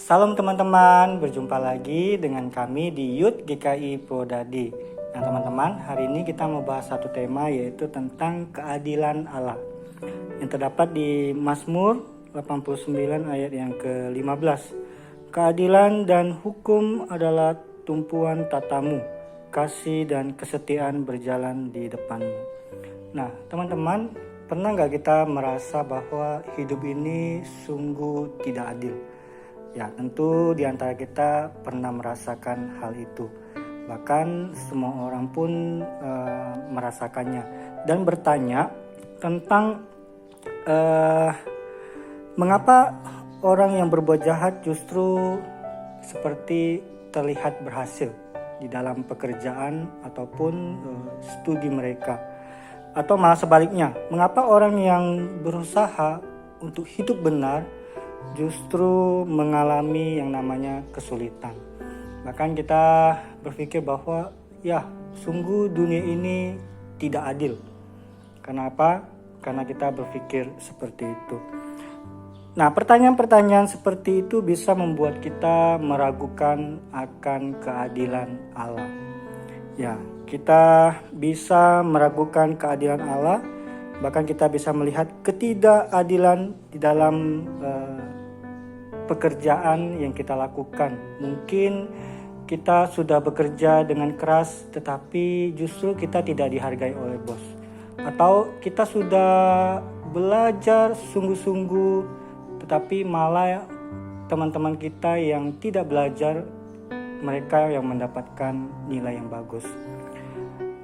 Salam teman-teman, berjumpa lagi dengan kami di Youth GKI Prodadi. Nah teman-teman, hari ini kita mau bahas satu tema yaitu tentang keadilan Allah yang terdapat di Mazmur 89 ayat yang ke-15. Keadilan dan hukum adalah tumpuan tatamu, kasih dan kesetiaan berjalan di depanmu. Nah teman-teman, pernah nggak kita merasa bahwa hidup ini sungguh tidak adil? Ya tentu di antara kita pernah merasakan hal itu. Bahkan semua orang pun merasakannya dan bertanya tentang mengapa orang yang berbuat jahat justru seperti terlihat berhasil di dalam pekerjaan ataupun studi mereka. Atau malah sebaliknya, mengapa orang yang berusaha untuk hidup benar justru mengalami yang namanya kesulitan. Bahkan kita berpikir bahwa ya sungguh dunia ini tidak adil. Kenapa? Karena kita berpikir seperti itu. Nah, pertanyaan-pertanyaan seperti itu bisa membuat kita meragukan akan keadilan Allah. Ya, kita bisa meragukan keadilan Allah, bahkan kita bisa melihat ketidakadilan di dalam pekerjaan yang kita lakukan. Mungkin kita sudah bekerja dengan keras tetapi justru kita tidak dihargai oleh bos. Atau kita sudah belajar sungguh-sungguh tetapi malah teman-teman kita yang tidak belajar, mereka yang mendapatkan nilai yang bagus.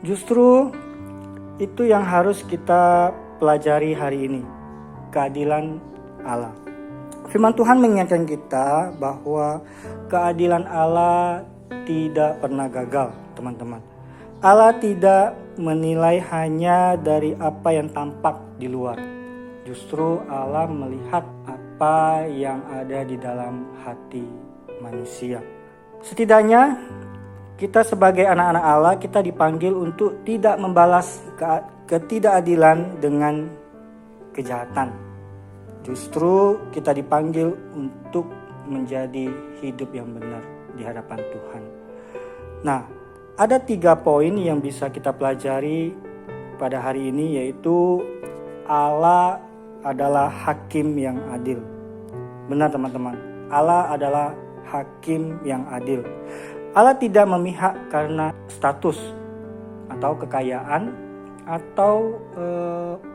Justru itu yang harus kita pelajari hari ini, keadilan Allah. Firman Tuhan mengingatkan kita bahwa keadilan Allah tidak pernah gagal, teman-teman. Allah tidak menilai hanya dari apa yang tampak di luar. Justru Allah melihat apa yang ada di dalam hati manusia. Setidaknya kita sebagai anak-anak Allah, kita dipanggil untuk tidak membalas ketidakadilan dengan kejahatan. Justru kita dipanggil untuk menjadi hidup yang benar di hadapan Tuhan. Nah, ada 3 poin yang bisa kita pelajari pada hari ini, yaitu Allah adalah hakim yang adil. Benar teman-teman, Allah adalah hakim yang adil. Allah tidak memihak karena status atau kekayaan atau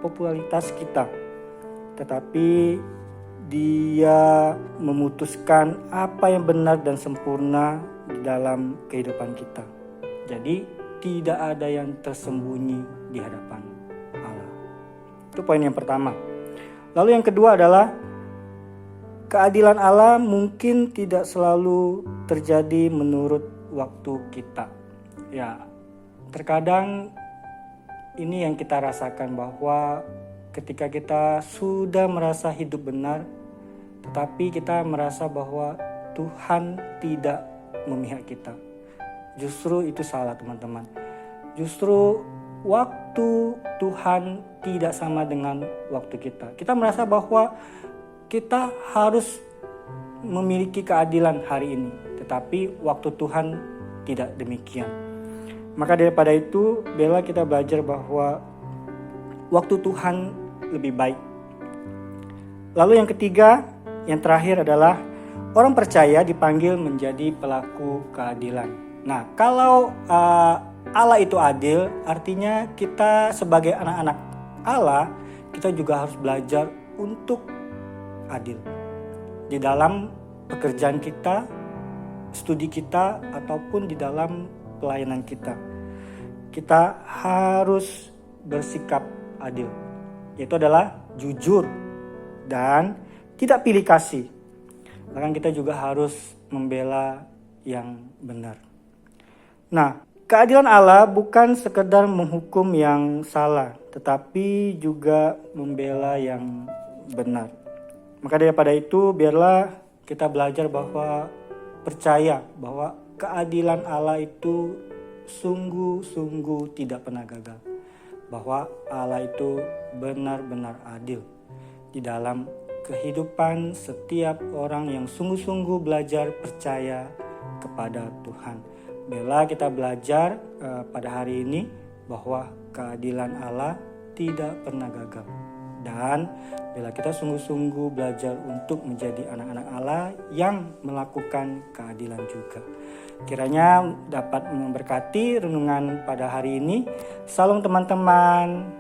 popularitas kita, tetapi Dia memutuskan apa yang benar dan sempurna di dalam kehidupan kita. Jadi tidak ada yang tersembunyi di hadapan Allah. Itu poin yang pertama. Lalu yang kedua adalah keadilan Allah mungkin tidak selalu terjadi menurut waktu kita. Ya, terkadang ini yang kita rasakan bahwa ketika kita sudah merasa hidup benar, tetapi kita merasa bahwa Tuhan tidak memihak kita. Justru itu salah, teman-teman. Justru waktu Tuhan tidak sama dengan waktu kita. Kita merasa bahwa kita harus memiliki keadilan hari ini, tetapi waktu Tuhan tidak demikian. Maka daripada itu, biarlah kita belajar bahwa waktu Tuhan lebih baik. Lalu yang ketiga, yang terakhir adalah orang percaya dipanggil menjadi pelaku keadilan. Nah, kalau Allah itu adil, artinya kita sebagai anak-anak Allah, kita juga harus belajar untuk adil. Di dalam pekerjaan kita, studi kita, ataupun di dalam pelayanan kita. Kita harus bersikap adil, yaitu adalah jujur dan tidak pilih kasih. Bahkan kita juga harus membela yang benar. Nah, keadilan Allah bukan sekedar menghukum yang salah, tetapi juga membela yang benar. Maka daripada itu, biarlah kita belajar bahwa percaya bahwa keadilan Allah itu sungguh-sungguh tidak pernah gagal. Bahwa Allah itu benar-benar adil di dalam kehidupan setiap orang yang sungguh-sungguh belajar percaya kepada Tuhan. Bella, kita belajar pada hari ini bahwa keadilan Allah tidak pernah gagal. Dan bila kita sungguh-sungguh belajar untuk menjadi anak-anak Allah yang melakukan keadilan juga. Kiranya dapat memberkati renungan pada hari ini. Salam teman-teman.